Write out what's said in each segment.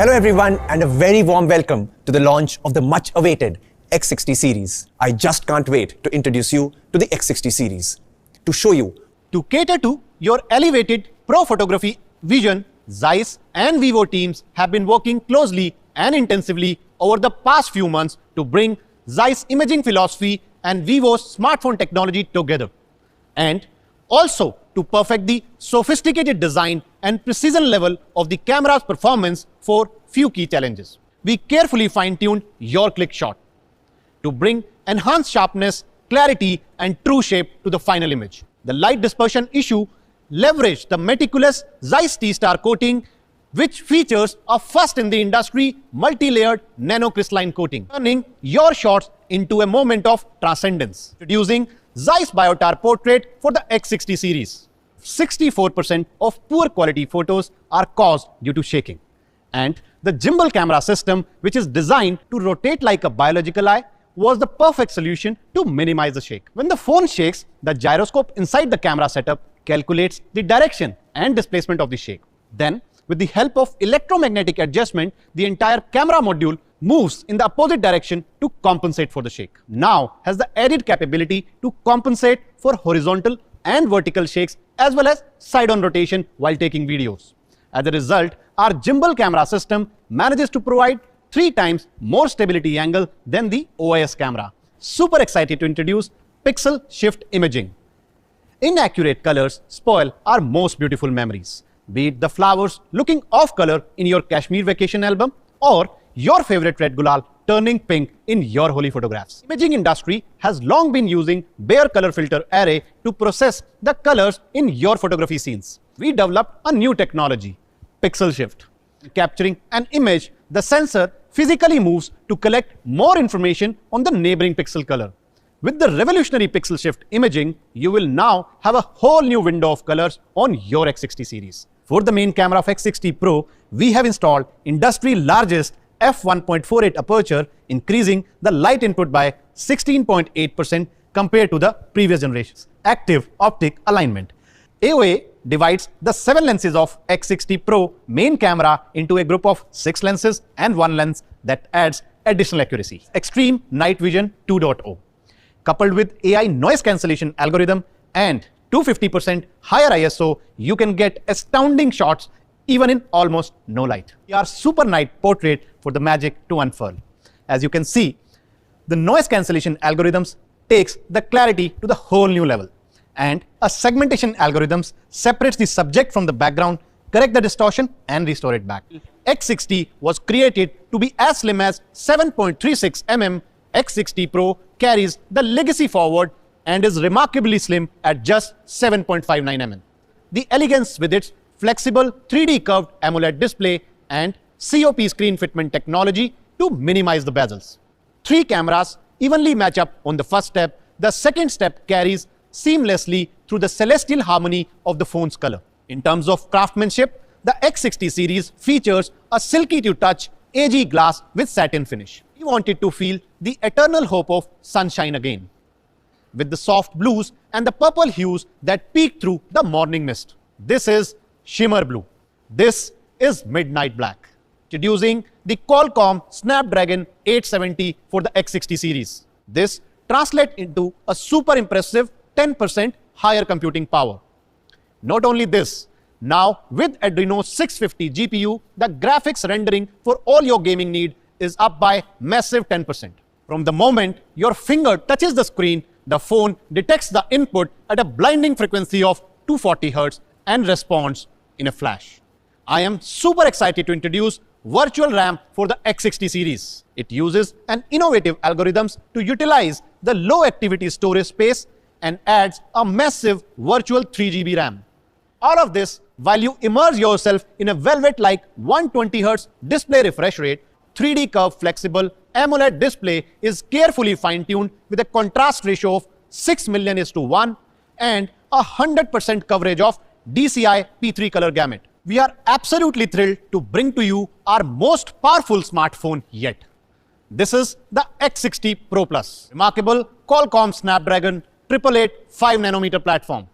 Hello everyone and a very warm welcome to the launch of the much awaited X60 series. I just can't wait to introduce you to the X60 series. To show you, to cater to your elevated pro photography vision, Zeiss and Vivo teams have been working closely and intensively over the past few months to bring Zeiss imaging philosophy and Vivo's smartphone technology together, and also to perfect the sophisticated design and precision level of the camera's performance for few key challenges. We carefully fine-tuned your click shot to bring enhanced sharpness, clarity and true shape to the final image. The light dispersion issue leveraged the meticulous Zeiss T-Star coating, which features a first in the industry multi-layered nanocrystalline coating, turning your shots into a moment of transcendence. Introducing Zeiss Biotar Portrait for the X60 series. 64% of poor quality photos are caused due to shaking. And the gimbal camera system, which is designed to rotate like a biological eye, was the perfect solution to minimize the shake. When the phone shakes, the gyroscope inside the camera setup calculates the direction and displacement of the shake. Then, with the help of electromagnetic adjustment, the entire camera module moves in the opposite direction to compensate for the shake. Now has the added capability to compensate for horizontal and vertical shakes as well as side-on rotation while taking videos. As a result, our gimbal camera system manages to provide 3 times more stability angle than the OIS camera. Super excited to introduce Pixel Shift Imaging. Inaccurate colors spoil our most beautiful memories. Be it the flowers looking off color in your Kashmir vacation album or your favorite red gulal turning pink in your holy photographs. Imaging industry has long been using bare color filter array to process the colors in your photography scenes. We developed a new technology, Pixel Shift. Capturing an image, the sensor physically moves to collect more information on the neighboring pixel color. With the revolutionary Pixel Shift imaging, you will now have a whole new window of colors on your X60 series. For the main camera of X60 Pro, we have installed industry largest f1.48 aperture, increasing the light input by 16.8% compared to the previous generations. Active optic alignment. AOA divides the 7 lenses of X60 Pro main camera into a group of 6 lenses and 1 lens that adds additional accuracy. Extreme Night Vision 2.0. Coupled with AI noise cancellation algorithm and 250% higher ISO, you can get astounding shots even in almost no light. Our Super Night Portrait for the magic to unfurl. As you can see, the noise cancellation algorithms takes the clarity to the whole new level, and a segmentation algorithms separates the subject from the background, correct the distortion and restore it back. X60 was created to be as slim as 7.36 mm. X60 Pro carries the legacy forward and is remarkably slim at just 7.59 mm. The elegance with its flexible 3D curved AMOLED display and COP screen fitment technology to minimize the bezels. 3 cameras evenly match up on the first step. The second step carries seamlessly through the celestial harmony of the phone's color. In terms of craftsmanship, the X60 series features a silky to touch AG glass with satin finish. We wanted to feel the eternal hope of sunshine again, with the soft blues and the purple hues that peek through the morning mist. This is Shimmer Blue. This is Midnight Black. Introducing the Qualcomm Snapdragon 870 for the X60 series. This translates into a super impressive 10% higher computing power. Not only this, now with Adreno 650 GPU, the graphics rendering for all your gaming need is up by massive 10%. From the moment your finger touches the screen, the phone detects the input at a blinding frequency of 240 Hz and responds in a flash. I am super excited to introduce Virtual RAM for the X60 series. It uses an innovative algorithms to utilize the low activity storage space and adds a massive virtual 3 GB RAM. All of this while you immerse yourself in a velvet-like 120 Hz display refresh rate. 3D curved flexible AMOLED display is carefully fine-tuned with a contrast ratio of 6 million:1 and 100% coverage of DCI P3 color gamut. We are absolutely thrilled to bring to you our most powerful smartphone yet. This is the X60 Pro Plus, remarkable Qualcomm Snapdragon 888 5nm platform.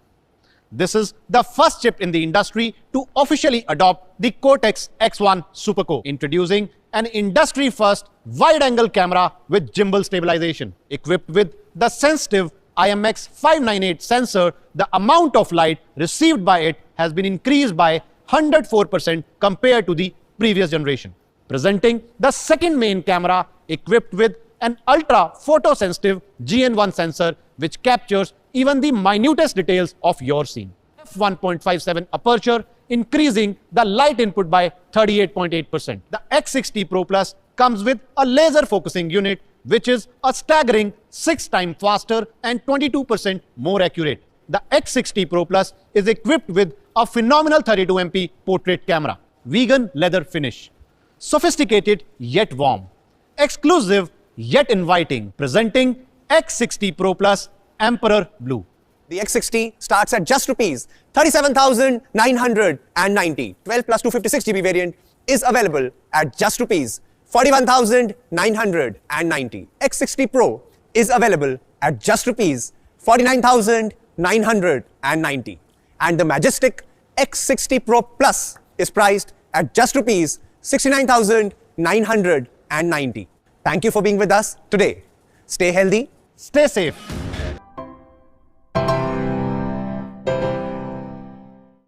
This is the first chip in the industry to officially adopt the Cortex X1 Supercore, introducing an industry-first wide-angle camera with gimbal stabilization. Equipped with the sensitive IMX598 sensor, the amount of light received by it has been increased by 104% compared to the previous generation. Presenting the second main camera equipped with an ultra photosensitive GN1 sensor which captures even the minutest details of your scene. f1.57 aperture, increasing the light input by 38.8%. The X60 Pro Plus comes with a laser focusing unit which is a staggering 6 times faster and 22% more accurate. The X60 Pro Plus is equipped with a phenomenal 32MP portrait camera, vegan leather finish, sophisticated yet warm, exclusive yet inviting, presenting X60 Pro Plus Emperor Blue. The X60 starts at just rupees 37,990. 12 plus 256GB variant is available at just rupees 41,990. X60 Pro is available at just rupees 49,990. And the majestic X60 Pro Plus is priced at just rupees 69,990. Thank you for being with us today. Stay healthy. Stay safe.